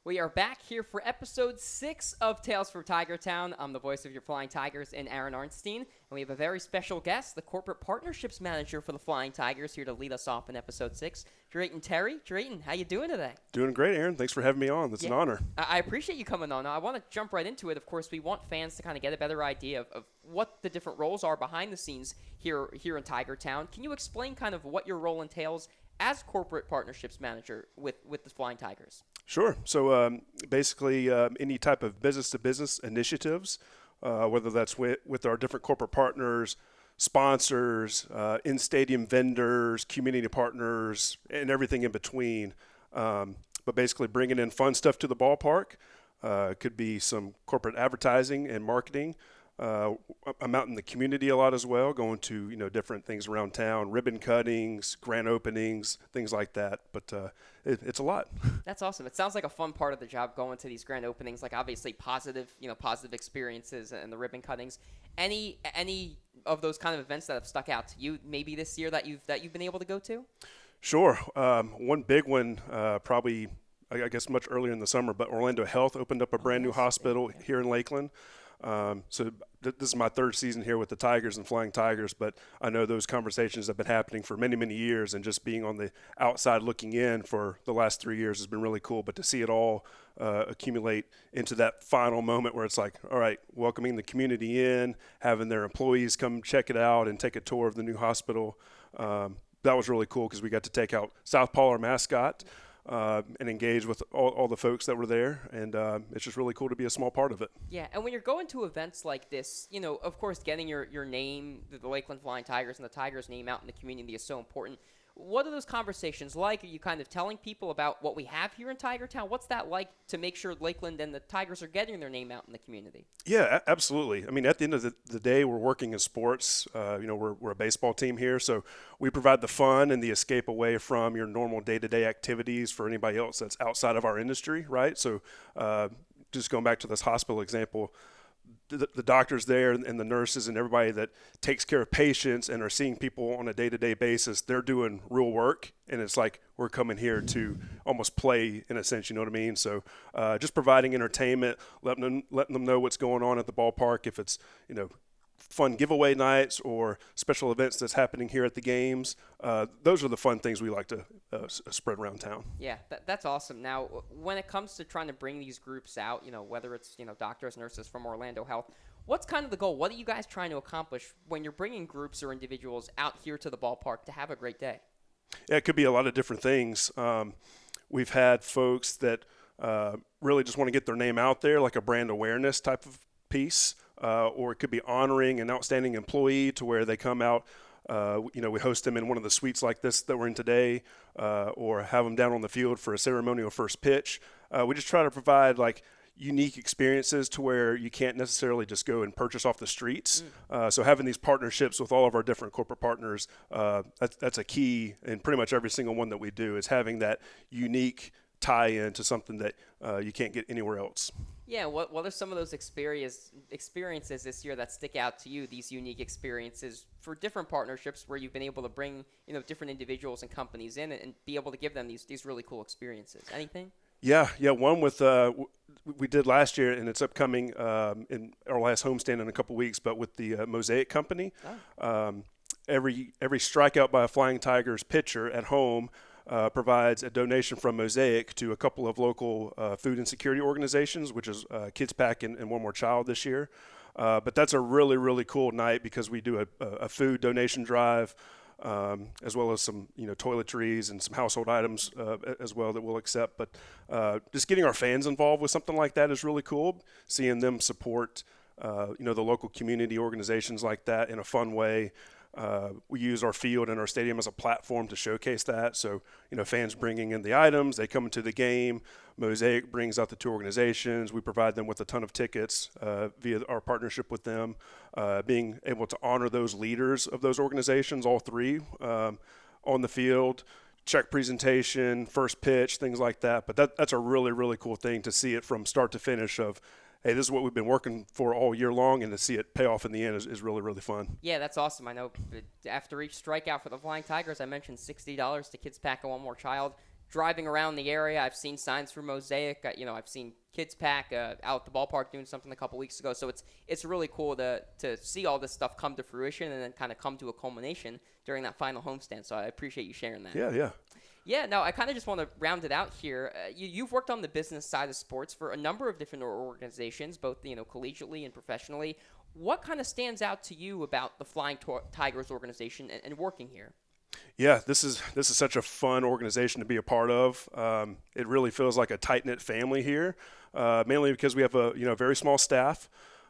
We are back here for episode 6 of Tales from Tigertown. I'm the voice of your Flying Tigers and Aaron Arnstein. And we have a very special guest, the Corporate Partnerships Manager for the Flying Tigers, here to lead us off in episode 6. Drayton Terry. Drayton, how you doing today? Doing great, Aaron. Thanks for having me on. It's an honor. I appreciate you coming on. Now, I want to jump right into it. Of course, we want fans to kind of get a better idea of what the different roles are behind the scenes here in Tigertown. Can you explain kind of what your role entails as Corporate Partnerships Manager with the Flying Tigers? Sure. So basically any type of business-to-business initiatives, whether that's with our different corporate partners, sponsors, in-stadium vendors, community partners, and everything in between. But basically bringing in fun stuff to the ballpark. Could be some corporate advertising and marketing. I'm out in the community a lot as well, going to different things around town, ribbon cuttings, grand openings, things like that. But it's a lot. That's awesome. It sounds like a fun part of the job, going to these grand openings, like obviously positive experiences and the ribbon cuttings. Any of those kind of events that have stuck out to you, maybe this year that you've been able to go to? Sure. One big one, probably I guess much earlier in the summer, but Orlando Health opened up a brand new hospital here in Lakeland. So this is my third season here with the Tigers and Flying Tigers, but I know those conversations have been happening for many, many years, and just being on the outside looking in for the last 3 years has been really cool. But to see it all accumulate into that final moment where it's like, all right, welcoming the community in, having their employees come check it out and take a tour of the new hospital, that was really cool because we got to take out Southpaw, our mascot, and engage with all the folks that were there, and it's just really cool to be a small part of it. Yeah, and when you're going to events like this, of course, getting your name, the Lakeland Flying Tigers and the Tigers name out in the community is so important. What are those conversations like? Are you kind of telling people about what we have here in Tigertown? What's that like to make sure Lakeland and the Tigers are getting their name out in the community? Yeah, absolutely. I mean, at the end of the day, we're working in sports. We're a baseball team here, so we provide the fun and the escape away from your normal day-to-day activities for anybody else that's outside of our industry, right? So just going back to this hospital example, the doctors there and the nurses and everybody that takes care of patients and are seeing people on a day-to-day basis, they're doing real work, and it's like we're coming here to almost play in a sense, you know what I mean? So just providing entertainment, letting them know what's going on at the ballpark, if it's fun giveaway nights or special events that's happening here at the games. Those are the fun things we like to spread around town. Yeah, that's awesome. Now, when it comes to trying to bring these groups out, whether it's, doctors, nurses from Orlando Health, what's kind of the goal? What are you guys trying to accomplish when you're bringing groups or individuals out here to the ballpark to have a great day? Yeah, it could be a lot of different things. We've had folks that really just want to get their name out there, like a brand awareness type of piece. Or it could be honoring an outstanding employee to where they come out, we host them in one of the suites like this that we're in today, or have them down on the field for a ceremonial first pitch. We just try to provide like unique experiences to where you can't necessarily just go and purchase off the streets. So having these partnerships with all of our different corporate partners, that's a key in pretty much every single one that we do, is having that unique tie-in to something that you can't get anywhere else. Yeah, what are some of those experiences this year that stick out to you, these unique experiences for different partnerships where you've been able to bring, different individuals and companies in and be able to give them these really cool experiences? Anything? Yeah, one with we did last year, and it's upcoming in our last homestand in a couple weeks, but with the Mosaic Company. Every strikeout by a Flying Tigers pitcher at home provides a donation from Mosaic to a couple of local food insecurity organizations, which is Kids Pack and One More Child this year. But that's a really, really cool night because we do a food donation drive, as well as some toiletries and some household items as well that we'll accept. But just getting our fans involved with something like that is really cool. Seeing them support the local community organizations like that in a fun way. We use our field and our stadium as a platform to showcase that. So, fans bringing in the items, they come into the game. Mosaic brings out the two organizations. We provide them with a ton of tickets via our partnership with them. Being able to honor those leaders of those organizations, all three, on the field, check presentation, first pitch, things like that. But that's a really, really cool thing to see it from start to finish of, hey, this is what we've been working for all year long, and to see it pay off in the end is really, really fun. Yeah, that's awesome. I know after each strikeout for the Flying Tigers, I mentioned $60 to Kids Pack and One More Child. driving around the area, I've seen signs for Mosaic. I've seen Kids Pack out at the ballpark doing something a couple weeks ago. So it's really cool to see all this stuff come to fruition and then kind of come to a culmination during that final homestand. So I appreciate you sharing that. Yeah. Yeah, no, I kind of just want to round it out here. You've worked on the business side of sports for a number of different organizations, both collegiately and professionally. What kind of stands out to you about the Flying Tigers organization and working here? Yeah, this is such a fun organization to be a part of. It really feels like a tight-knit family here, mainly because we have a very small staff.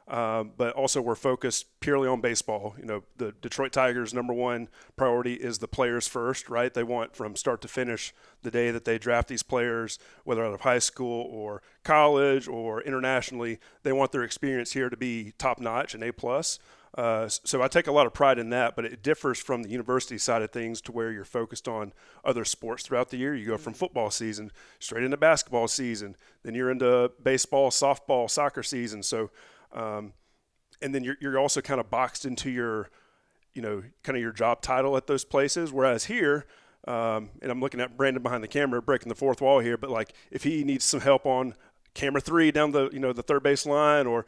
But also we're focused purely on baseball. The Detroit Tigers' number one priority is the players first, right? They want from start to finish the day that they draft these players, whether out of high school or college or internationally, they want their experience here to be top-notch and A+. So I take a lot of pride in that, but it differs from the university side of things to where you're focused on other sports throughout the year. You go from football season straight into basketball season, then you're into baseball, softball, soccer season. So and then you're also kind of boxed into your, kind of your job title at those places. Whereas here, and I'm looking at Brandon behind the camera, breaking the fourth wall here, but like if he needs some help on camera 3 down the, the third base line, or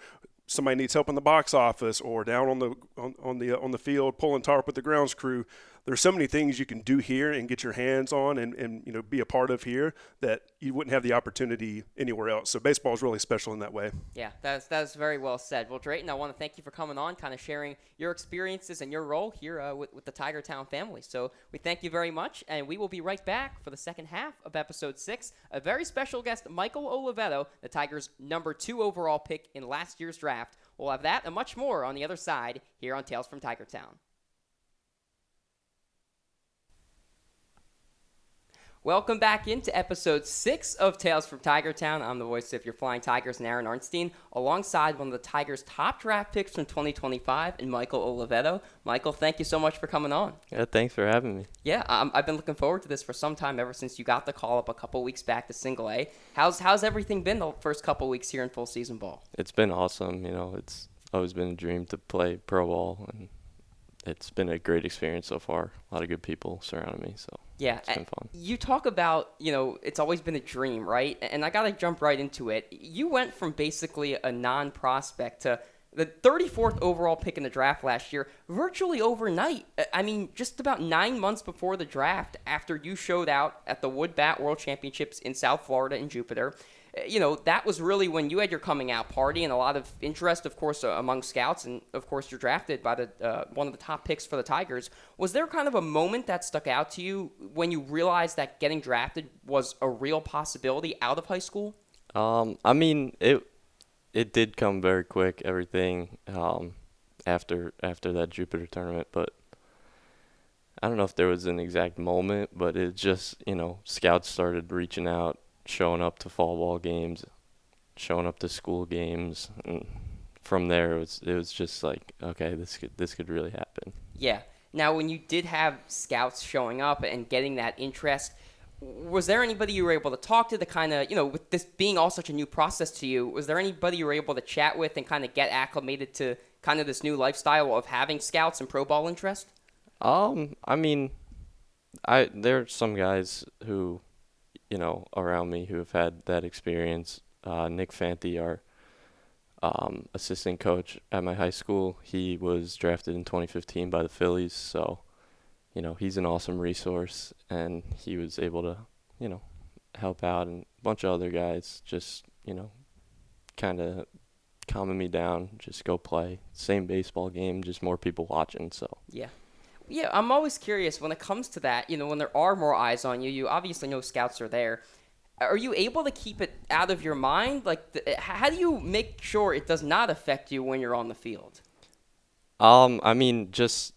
somebody needs help in the box office or down on the field pulling tarp with the grounds crew, there's so many things you can do here and get your hands on and be a part of here that you wouldn't have the opportunity anywhere else. So baseball is really special in that way. Yeah, that's very well said. Well, Drayton, I want to thank you for coming on, kind of sharing your experiences and your role here with the Tigertown family. So we thank you very much, and we will be right back for the second half of Episode 6. A very special guest, Michael Oliveto, the Tigers' number 2 overall pick in last year's draft. We'll have that and much more on the other side here on Tales from Tigertown. Welcome back into Episode 6 of Tales from Tigertown. I'm the voice of your Flying Tigers and Aaron Arnstein, alongside one of the Tigers' top draft picks from 2025, and Michael Oliveto. Michael, thank you so much for coming on. Yeah, thanks for having me. Yeah, I've been looking forward to this for some time, ever since you got the call up a couple weeks back to Single A. How's everything been the first couple weeks here in full season ball? It's been awesome. It's always been a dream to play pro ball, and it's been a great experience so far. A lot of good people surrounding me, so yeah, it's been fun. You talk about, it's always been a dream, right? And I got to jump right into it. You went from basically a non-prospect to the 34th overall pick in the draft last year, virtually overnight. I mean, just about 9 months before the draft, after you showed out at the Wood Bat World Championships in South Florida in Jupiter. That was really when you had your coming out party and a lot of interest, of course, among scouts. And, of course, you're drafted by one of the top picks for the Tigers. Was there kind of a moment that stuck out to you when you realized that getting drafted was a real possibility out of high school? I mean, it did come very quick, everything, after that Jupiter tournament. But I don't know if there was an exact moment, but it just, scouts started reaching out, showing up to fall ball games, showing up to school games, and from there it was just like, okay, this could really happen. Yeah. Now, when you did have scouts showing up and getting that interest, was there anybody you were able to talk to kind of, with this being all such a new process to you, was there anybody you were able to chat with and kind of get acclimated to kind of this new lifestyle of having scouts and pro ball interest? I mean, there are some guys who, around me who have had that experience. Nick Fanti, our assistant coach at my high school, he was drafted in 2015 by the Phillies, so, he's an awesome resource, and he was able to, help out, and a bunch of other guys just, kind of calming me down, just go play. Same baseball game, just more people watching, so. Yeah. Yeah, I'm always curious when it comes to that, when there are more eyes on you, you obviously know scouts are there. Are you able to keep it out of your mind? Like, how do you make sure it does not affect you when you're on the field? I mean, just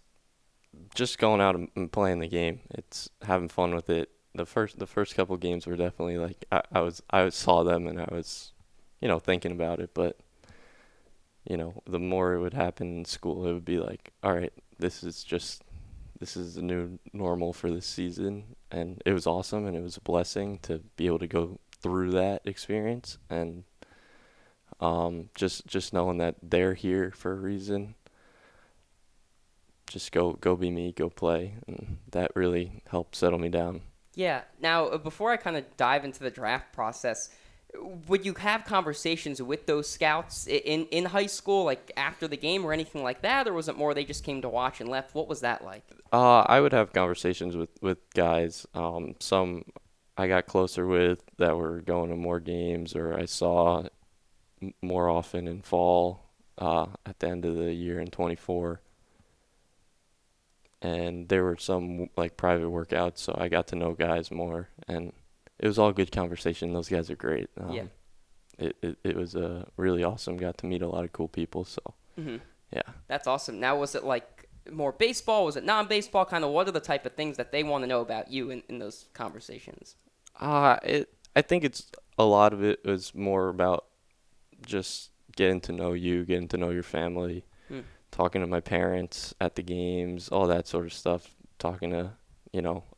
going out and playing the game. It's having fun with it. The first couple of games were definitely like, I saw them and I was, thinking about it, but, the more it would happen in school, it would be like, all right, this is the new normal for this season, and it was awesome, and it was a blessing to be able to go through that experience, and just knowing that they're here for a reason. Just go be me, go play, and that really helped settle me down. Yeah. Now, before I kind of dive into the draft process, would you have conversations with those scouts in high school, like after the game or anything like that, or was it more they just came to watch and left? What was that like? I would have conversations with guys. Some I got closer with that were going to more games, or I saw more often in fall at the end of the year in 24. And there were some like private workouts, so I got to know guys more, and it was all good conversation. Those guys are great. Yeah. It was really awesome. Got to meet a lot of cool people. So Hmm. yeah. That's awesome. Now, was it like more baseball? Was it non-baseball? Kind of what are the type of things that they want to know about you in those conversations? I think it's a lot of it was more about just getting to know you, getting to know your family, Hmm. talking to my parents at the games, all that sort of stuff. Talking to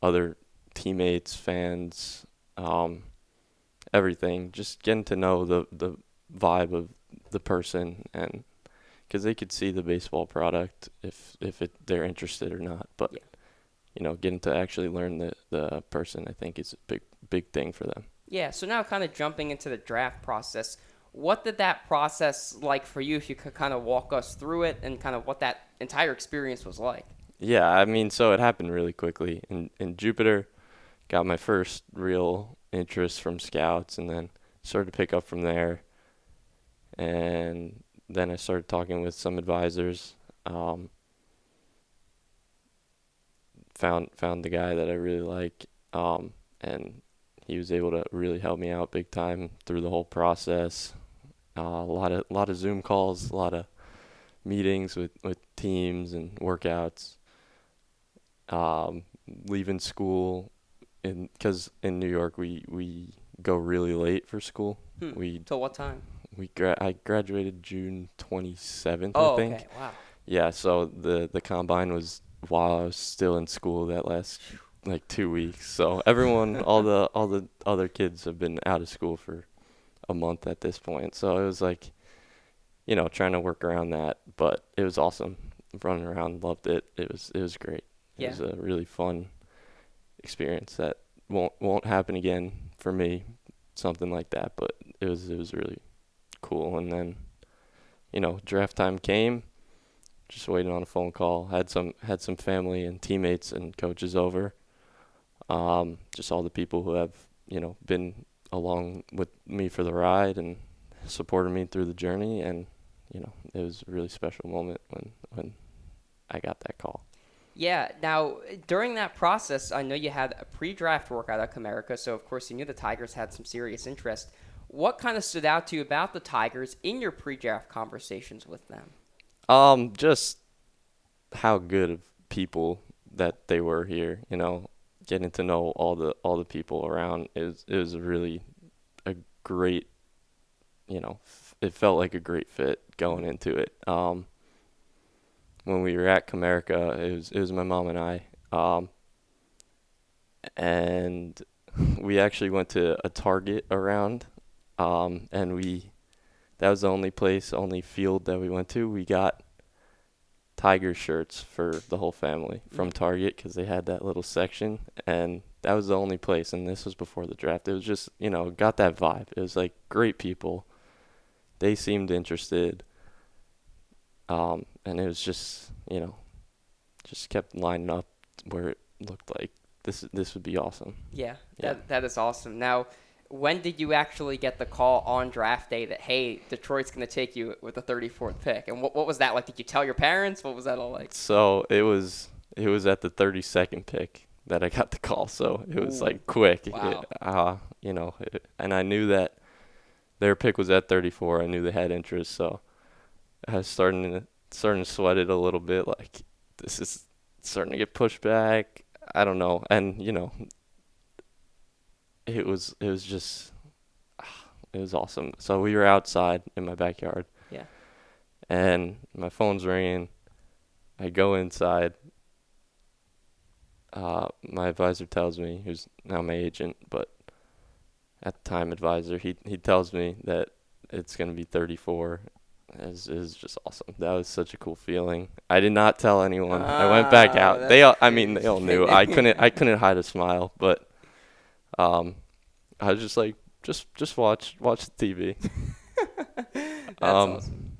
other teammates, fans, um, everything. Just getting to know the vibe of the person, and because they could see the baseball product if they're interested or not. But Yeah. getting to actually learn the person, I think is a big thing for them. Yeah, so now kind of jumping into the draft process, what did that process like for you if you could kind of walk us through it and kind of what that entire experience was like? Yeah, I mean, so it happened really quickly. In Jupiter, got my first real interest from scouts, and then started to pick up from there. And then I started talking with some advisors. Um, found the guy that I really like, and he was able to really help me out big time through the whole process. A lot of Zoom calls, a lot of meetings with teams and workouts. Um, Leaving school, because in New York we go really late for school. Hmm. We Till what time? I graduated June 27th, I Oh, think. okay. Wow. Yeah, so the combine was while I was still in school that last like 2 weeks. So everyone, all the other kids have been out of school for a month at this point. So it was like, trying to work around that, but it was awesome. Running around, loved it. It was great. It Yeah. was a really fun experience that won't happen again for me, something like that, but it was really cool. And then, draft time came. Just waiting on a phone call. Had some family and teammates and coaches over. Just all the people who have been along with me for the ride and supported me through the journey. And it was a really special moment when I got that call. Yeah. Now, during that process, I know you had a pre-draft workout at Comerica, so of course you knew the Tigers had some serious interest. What kind of stood out to you about the Tigers in your pre-draft conversations with them? Just how good of people that they were here. Getting to know all the people around. It was really a great. It felt like a great fit going into it. When we were at Comerica, it was my mom and I, and we actually went to a Target around, and that was the only field that we went to. We got Tiger shirts for the whole family from Target because they had that little section, and that was the only place. And this was before the draft. It was just got that vibe. It was like great people. They seemed interested, and it was just kept lining up where it looked like this would be awesome. Yeah, Yeah. that is awesome. Now, when did you actually get the call on draft day that, hey, Detroit's going to take you with the 34th pick? And what was that like? Did you tell your parents? What was that all like? So it was at the 32nd pick that I got the call. So it was Ooh. like quick. Wow. And I knew that their pick was at 34. I knew they had interest, so I was starting to sweat it a little bit. Like, this is starting to get pushed back. I don't know. And it was just it was awesome. So we were outside in my backyard. Yeah. And my phone's ringing. I go inside. My advisor tells me, who's now my agent, but at the time advisor, he tells me that it's going to be 34. It was just awesome. That was such a cool feeling. I did not tell anyone. I went back out. They all knew. I couldn't hide a smile, but I was just like, just watch the TV. That's awesome.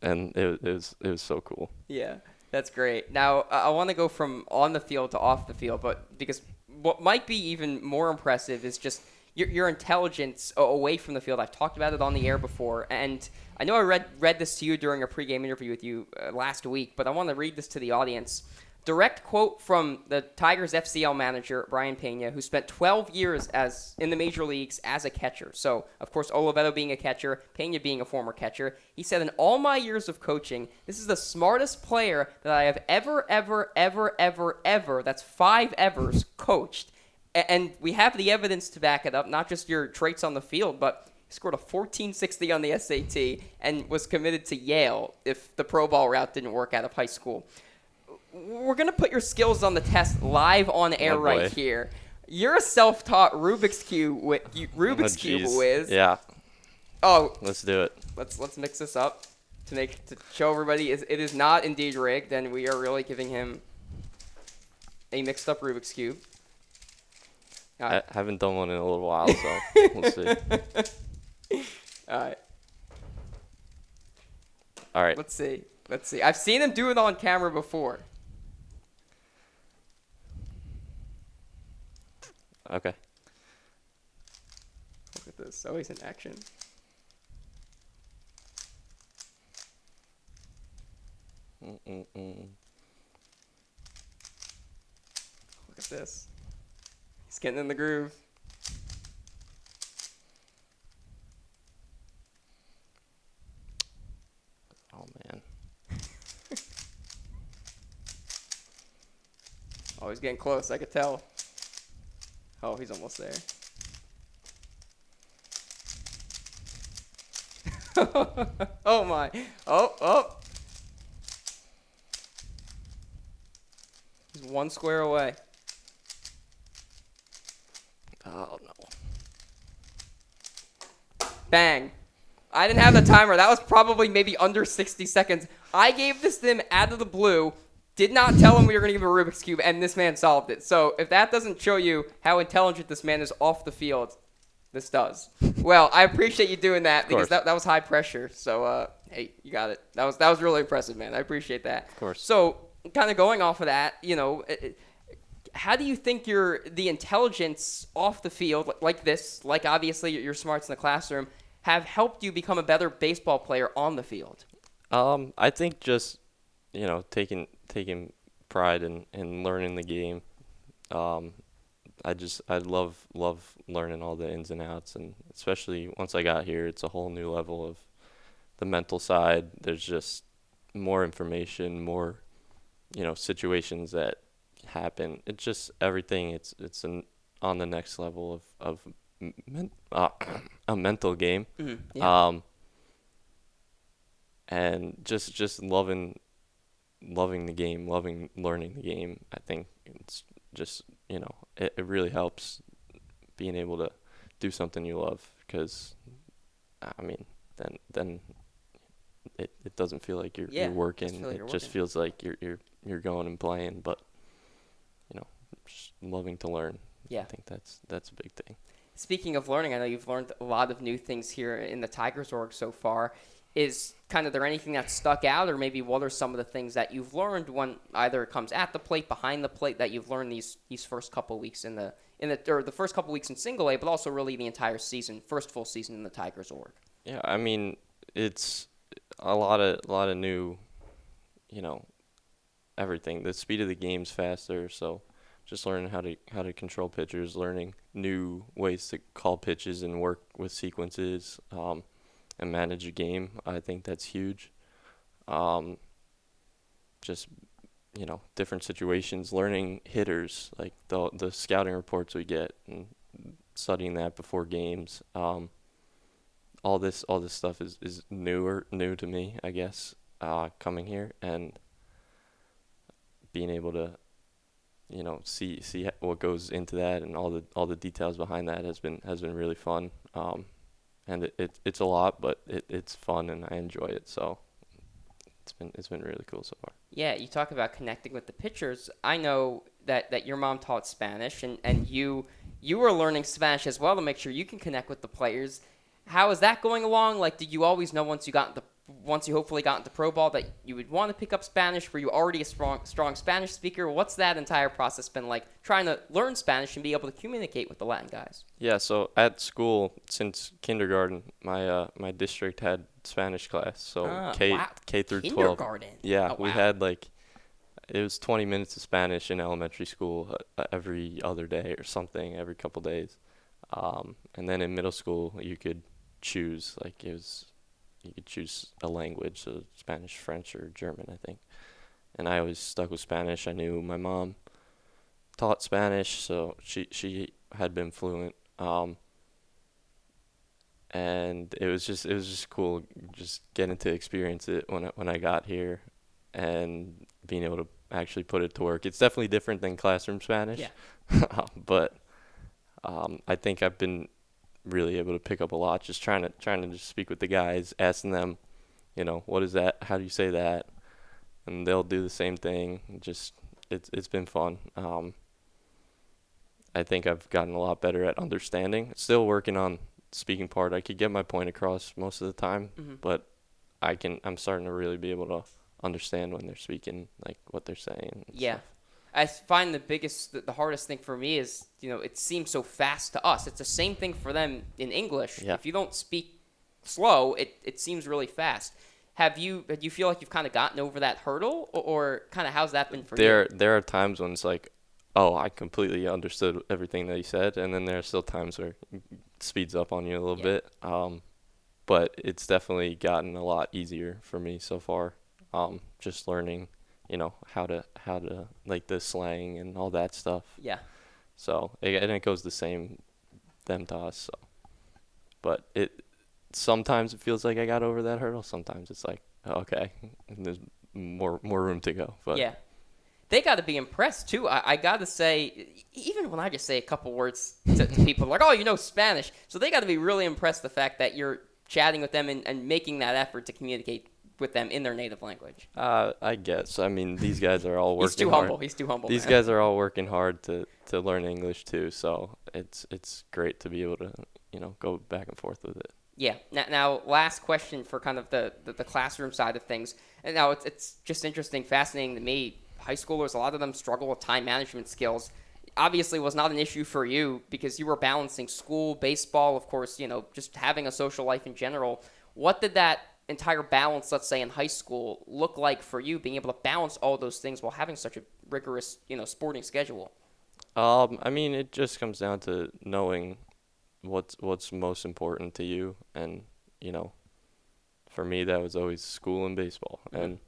And it was so cool. Yeah, that's great. Now, I want to go from on the field to off the field, but because what might be even more impressive is just your intelligence away from the field. I've talked about it on the air before, and I know I read this to you during a pregame interview with you last week, but I want to read this to the audience. Direct quote from the Tigers FCL manager, Brian Pena, who spent 12 years in the major leagues as a catcher. So, of course, Oliveto being a catcher, Pena being a former catcher. He said, in all my years of coaching, this is the smartest player that I have ever, that's 5 evers, coached. And we have the evidence to back it up, not just your traits on the field, but he scored a 1460 on the SAT and was committed to Yale if the pro ball route didn't work out of high school. We're going to put your skills on the test live on air right here. You're a self-taught Rubik's Cube whiz. Yeah. Oh, let's do it. Let's mix this up to show everybody it is not indeed rigged, and we are really giving him a mixed up Rubik's Cube. I haven't done one in a little while, so we'll see. All right. Let's see. I've seen him do it on camera before. Okay. Look at this. Oh, he's in action. Look at this. He's getting in the groove. Oh, man. Oh, he's getting close. I could tell. Oh, he's almost there. Oh, my. Oh. He's one square away. Oh, no. Bang. I didn't have the timer. That was probably maybe under 60 seconds. I gave this to him out of the blue. Did not tell him we were going to give him a Rubik's Cube, and this man solved it. So if that doesn't show you how intelligent this man is off the field, this does. Well, I appreciate you doing that because that was high pressure. So, hey, you got it. That was really impressive, man. I appreciate that. Of course. So kind of going off of that, how do you think the intelligence off the field, like this, like obviously your smarts in the classroom, have helped you become a better baseball player on the field? I think just, taking pride in learning the game. I love learning all the ins and outs, and especially once I got here, it's a whole new level of the mental side. There's just more information, more, situations that happen. It's just everything. It's on the next level of a mental game. Mm-hmm. Yeah. And just loving the game, learning the game. I think it's just, it really helps being able to do something you love, because then it doesn't feel like you're working. It just feels like you're going and playing, but just loving to learn. Yeah. I think that's a big thing. Speaking of learning, I know you've learned a lot of new things here in the Tigers org so far. Is there anything that stuck out, or maybe what are some of the things that you've learned when either it comes at the plate, behind the plate, that you've learned these first couple weeks the first couple weeks in Single A, but also really the entire season, first full season in the Tigers org? Yeah, it's a lot of new, everything. The speed of the game's faster, so just learning how to control pitchers, learning new ways to call pitches and work with sequences, and manage a game. I think that's huge. Just, different situations, learning hitters, like the scouting reports we get and studying that before games. All this stuff is new to me, I guess, coming here, and being able to, see what goes into that, and all the details behind that has been really fun. And it's a lot, but it's fun, and I enjoy it. So it's been really cool so far. Yeah, you talk about connecting with the pitchers. I know that your mom taught Spanish, and you you were learning Spanish as well to make sure you can connect with the players. How is that going along? Like, did you always know once you hopefully got into pro ball that you would want to pick up Spanish? Were you already a strong Spanish speaker? What's that entire process been like, trying to learn Spanish and be able to communicate with the Latin guys? Yeah, so at school, since kindergarten, my district had Spanish class. So Wow. K through 12. Kindergarten. Yeah, Oh, we wow. had it was 20 minutes of Spanish in elementary school every other day or something, every couple days. And then in middle school, you could choose, you could choose a language, so Spanish, French, or German, I think. And I always stuck with Spanish. I knew my mom taught Spanish, so she had been fluent. And it was just cool just getting to experience it when I got here and being able to actually put it to work. It's definitely different than classroom Spanish. Yeah. But I think I've been really able to pick up a lot just trying to just speak with the guys, asking them, what is that? How do you say that? And they'll do the same thing. Just it's been fun. I think I've gotten a lot better at understanding. Still working on speaking part. I could get my point across most of the time, but I'm starting to really be able to understand when they're speaking, like what they're saying. And Yeah. stuff. I find the hardest thing for me is, it seems so fast to us. It's the same thing for them in English. Yeah. If you don't speak slow, it seems really fast. Do you feel like you've kind of gotten over that hurdle, or kind of how's that been for you? There are times when it's like, oh, I completely understood everything that he said, and then there are still times where it speeds up on you a little bit. But it's definitely gotten a lot easier for me so far. Just learning, how to like the slang and all that stuff. Yeah. So and it goes the same them to us. So, but sometimes it feels like I got over that hurdle. Sometimes it's like, okay, there's more room to go. But Yeah. They got to be impressed, too. I got to say, even when I just say a couple words to people, like, oh, you know Spanish. So they got to be really impressed the fact that you're chatting with them and making that effort to communicate with them in their native language. I guess. I mean, these guys are all working He's too hard. humble. He's too humble. These man. guys are all working hard to learn English, too. So it's great to be able to, go back and forth with it. Yeah. Now, last question for kind of the classroom side of things. And now it's just interesting, fascinating to me. High schoolers, a lot of them struggle with time management skills. Obviously, was not an issue for you because you were balancing school, baseball, of course, just having a social life in general. What did that entire balance, let's say in high school, look like for you, being able to balance all those things while having such a rigorous, sporting schedule? I mean, it just comes down to knowing what's most important to you, and for me that was always school and baseball, and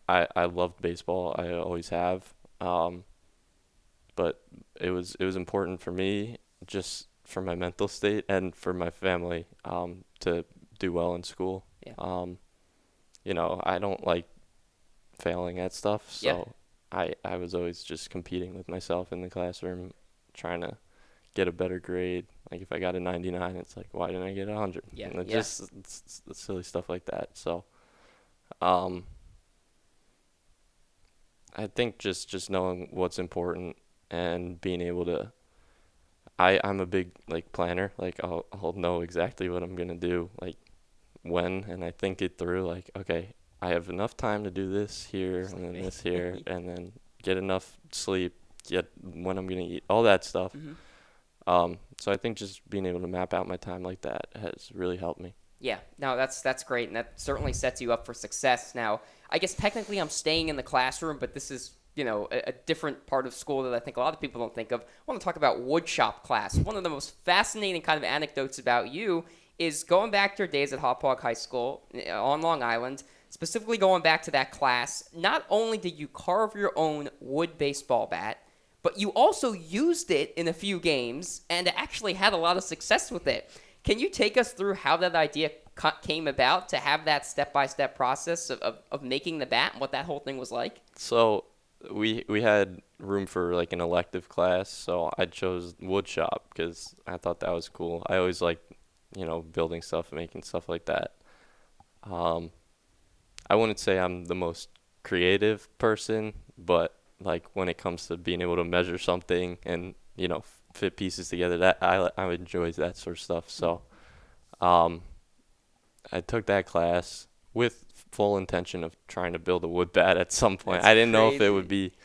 I loved baseball. I always have, but it was important for me, just for my mental state and for my family, to do well in school. Yeah. I don't like failing at stuff, so Yeah. I was always just competing with myself in the classroom, trying to get a better grade. Like if I got a 99, it's like, why didn't I get 100? Yeah, And yeah. just it's silly stuff like that. So, I think just knowing what's important and being able to, I'm a big planner. Like I'll know exactly what I'm gonna do, like when, and I think it through. Like, okay, I have enough time to do this here and then this here, and then get enough sleep, get when I'm gonna eat, all that stuff. So I think just being able to map out my time like that has really helped me. Yeah, no, that's great, and that certainly sets you up for success. Now, I guess technically I'm staying in the classroom, but this is, a different part of school that I think a lot of people don't think of. I want to talk about woodshop class. One of the most fascinating kind of anecdotes about you is going back to your days at Hauppauge High School on Long Island, specifically going back to that class. Not only did you carve your own wood baseball bat, but you also used it in a few games and actually had a lot of success with it. Can you take us through how that idea came about to have that step-by-step process of making the bat and what that whole thing was like? So we had room for an elective class, so I chose woodshop because I thought that was cool. I always liked, building stuff, making stuff like that. I wouldn't say I'm the most creative person, but when it comes to being able to measure something and, fit pieces together. That I enjoy that sort of stuff. So, I took that class with full intention of trying to build a wood bat at some point. That's I didn't know if it would crazy. be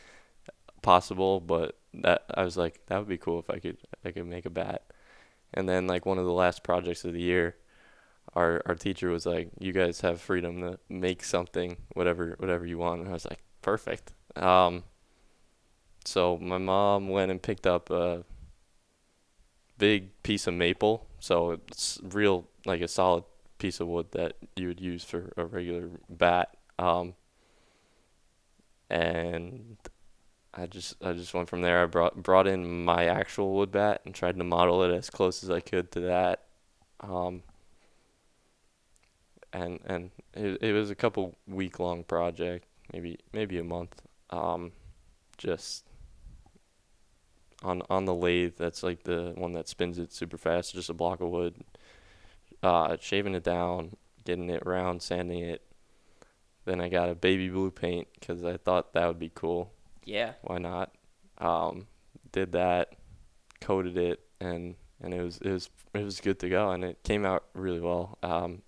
possible, but that I was like, that would be cool if I could make a bat. And then like one of the last projects of the year, our teacher was like, you guys have freedom to make something, whatever you want. And I was like, perfect. So my mom went and picked up a big piece of maple. So it's real, like a solid piece of wood that you would use for a regular bat. And I just went from there. I brought in my actual wood bat and tried to model it as close as I could to that. And it was a couple week long project, maybe a month. Just on the lathe, that's like the one that spins it super fast, just a block of wood. Shaving it down, getting it round, sanding it. Then I got a baby blue paint because I thought that would be cool. Yeah. Why not? Did that, coated it, and it was good to go, and it came out really well.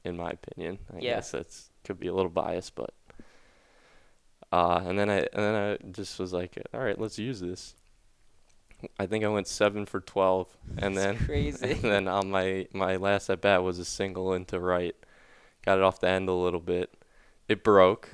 In my opinion, I Yeah. guess that's could be a little biased, but and then I just was like, all right, let's use this. I think I went 7 for 12, and That's then crazy. and then on my last at bat was a single into right. Got it off the end a little bit. It broke.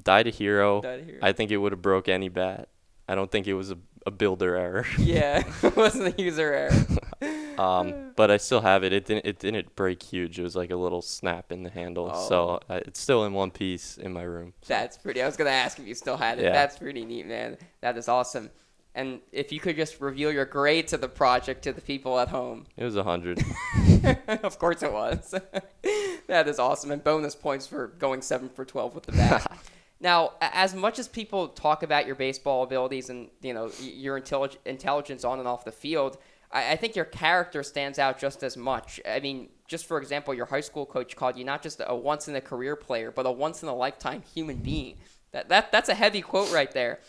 Died a hero. Died a hero. I think it would have broke any bat. I don't think it was a builder error. Yeah, it wasn't a user error. But I still have it. It didn't break huge. It was like a little snap in the handle. Oh. So it's still in one piece in my room. So. That's pretty. I was gonna ask if you still had it. Yeah. That's pretty neat, man. That is awesome. And if you could just reveal your grade to the project to the people at home. It was 100. Of course it was. That is awesome. And bonus points for going 7 for 12 with the bat. Now, as much as people talk about your baseball abilities and, you know, your intelligence on and off the field, I think your character stands out just as much. I mean, just for example, your high school coach called you not just a once-in-a-career player, but a once-in-a-lifetime human being. That's a heavy quote right there.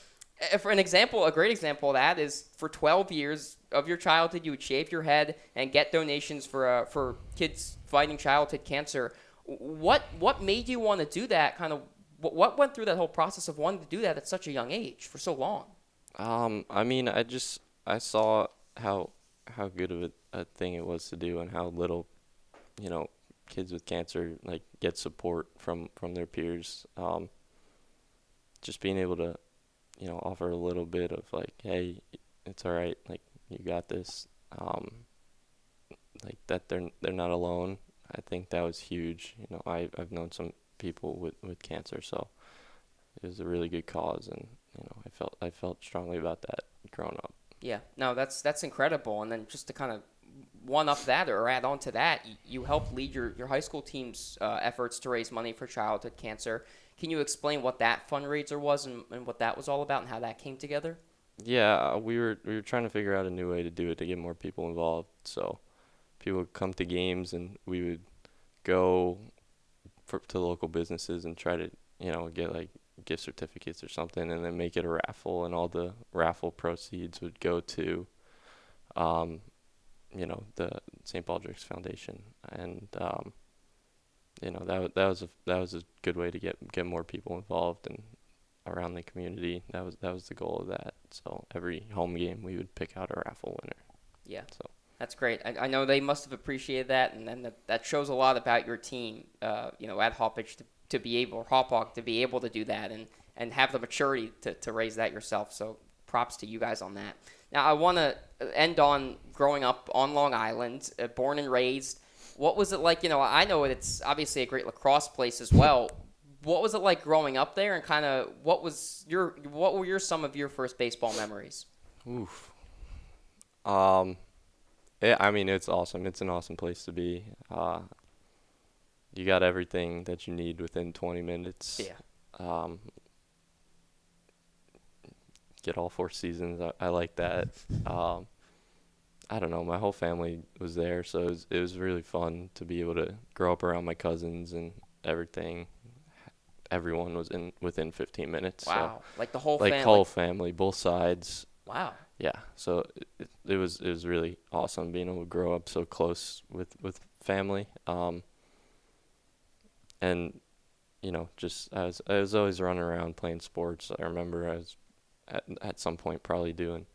For an example, a great example of that is for 12 years of your childhood, you would shave your head and get donations for kids fighting childhood cancer. What made you want to do that? Kind of what went through that whole process of wanting to do that at such a young age for so long? I mean, I saw how good of a thing it was to do and how little, you know, kids with cancer like get support from their peers. Just being able to, you know, offer a little bit of like, hey, it's all right, like you got this, like that they're not alone. I think that was huge. You know, I've known some people with cancer, so it was a really good cause, and you know, I felt strongly about that growing up. Yeah, no, that's incredible. And then just to kind of one up that or add on to that, you helped lead your high school team's efforts to raise money for childhood cancer. Can you explain what that fundraiser was and what that was all about and how that came together? Yeah, we were trying to figure out a new way to do it to get more people involved. So people would come to games, and we would go to local businesses and try to, you know, get like gift certificates or something, and then make it a raffle, and all the raffle proceeds would go to, you know, the St. Baldrick's Foundation, and you know, that was a good way to get more people involved and around the community. That was the goal of that. So every home game we would pick out a raffle winner. Yeah. So That's great. I know they must have appreciated that, and then that shows a lot about your team, you know, at Hawpage to be able, or Hawpog, to be able to do that and have the maturity to raise that yourself. So props to you guys on that. Now, I want to end on growing up on Long Island, born and raised. What was it like? You know, I know it's obviously a great lacrosse place as well. What was it like growing up there, and kind of what were some of your first baseball memories? oof. Yeah, I mean, it's awesome. It's an awesome place to be. You got everything that you need within 20 minutes. Yeah. Get all 4 seasons. I like that. I don't know. My whole family was there, so it was really fun to be able to grow up around my cousins and everything. Everyone was within 15 minutes. Wow. So, Like the whole like family. whole family, both sides. Wow. Yeah. So it was really awesome being able to grow up so close with family. And just I was always running around playing sports. I remember I was at some point probably doing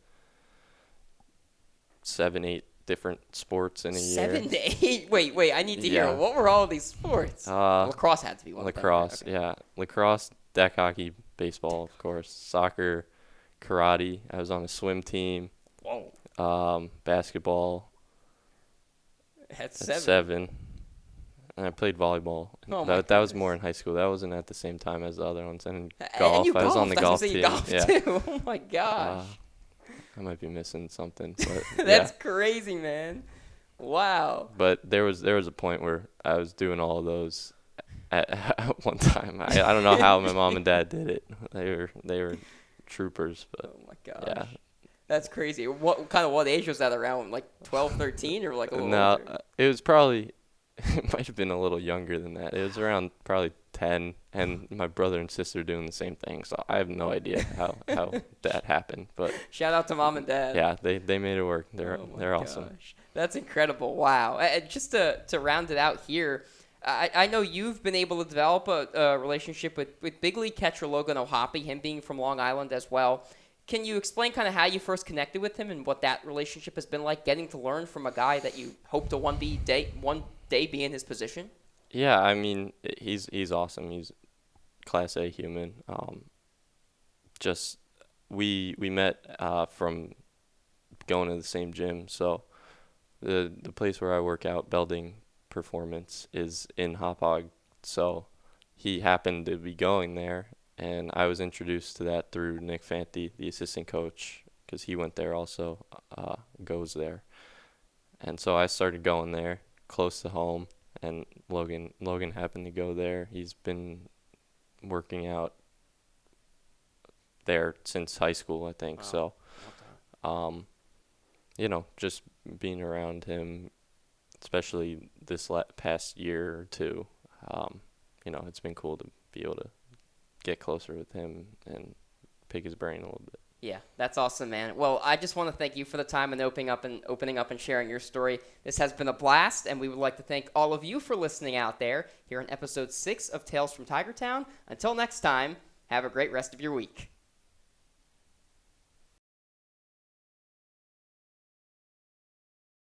7, 8 different sports in a year. 7 to 8. Wait. I need to hear. Yeah. What were all these sports? Lacrosse had to be one. Lacrosse, of them, right? yeah, lacrosse, deck hockey, baseball, of course, soccer, karate. I was on a swim team. Whoa. Basketball. That's At 7. And I played volleyball. Oh my that was goodness. more in high school. That wasn't at the same time as the other ones. And And golf. you I was on the golf golfed. team. You golfed Yeah. too. Oh my gosh. I might be missing something, but That's crazy, man. Wow. But there was a point where I was doing all of those at one time. I don't know how my mom and dad did it. They were troopers, but Oh my gosh. yeah. That's crazy. What age was that around? Like 12, 13 or like a little No, older? it was probably it might have been a little younger than that. It was around probably 10, and my brother and sister doing the same thing. So I have no idea how that happened, but Shout out to mom and dad. yeah, they made it work. They're awesome. Gosh. That's incredible. Wow. And just to round it out here, I know you've been able to develop a relationship with big league catcher Logan O'Hoppe, him being from Long Island as well. Can you explain kind of how you first connected with him and what that relationship has been like, getting to learn from a guy that you hope to one day be in his position? Yeah, I mean, he's awesome. He's class A human. Just we met from going to the same gym. So the place where I work out, Belding Performance, is in Hauppauge. So he happened to be going there, and I was introduced to that through Nick Fanti, the assistant coach, because he went there also, goes there. And so I started going there, close to home, and Logan happened to go there. He's been working out there since high school, I think. Wow. So, just being around him, especially this past year or two, it's been cool to be able to get closer with him and pick his brain a little bit. Yeah, that's awesome, man. Well, I just want to thank you for the time and opening up and sharing your story. This has been a blast, and we would like to thank all of you for listening out there here on episode 6 of Tales from Tigertown. Until next time, have a great rest of your week.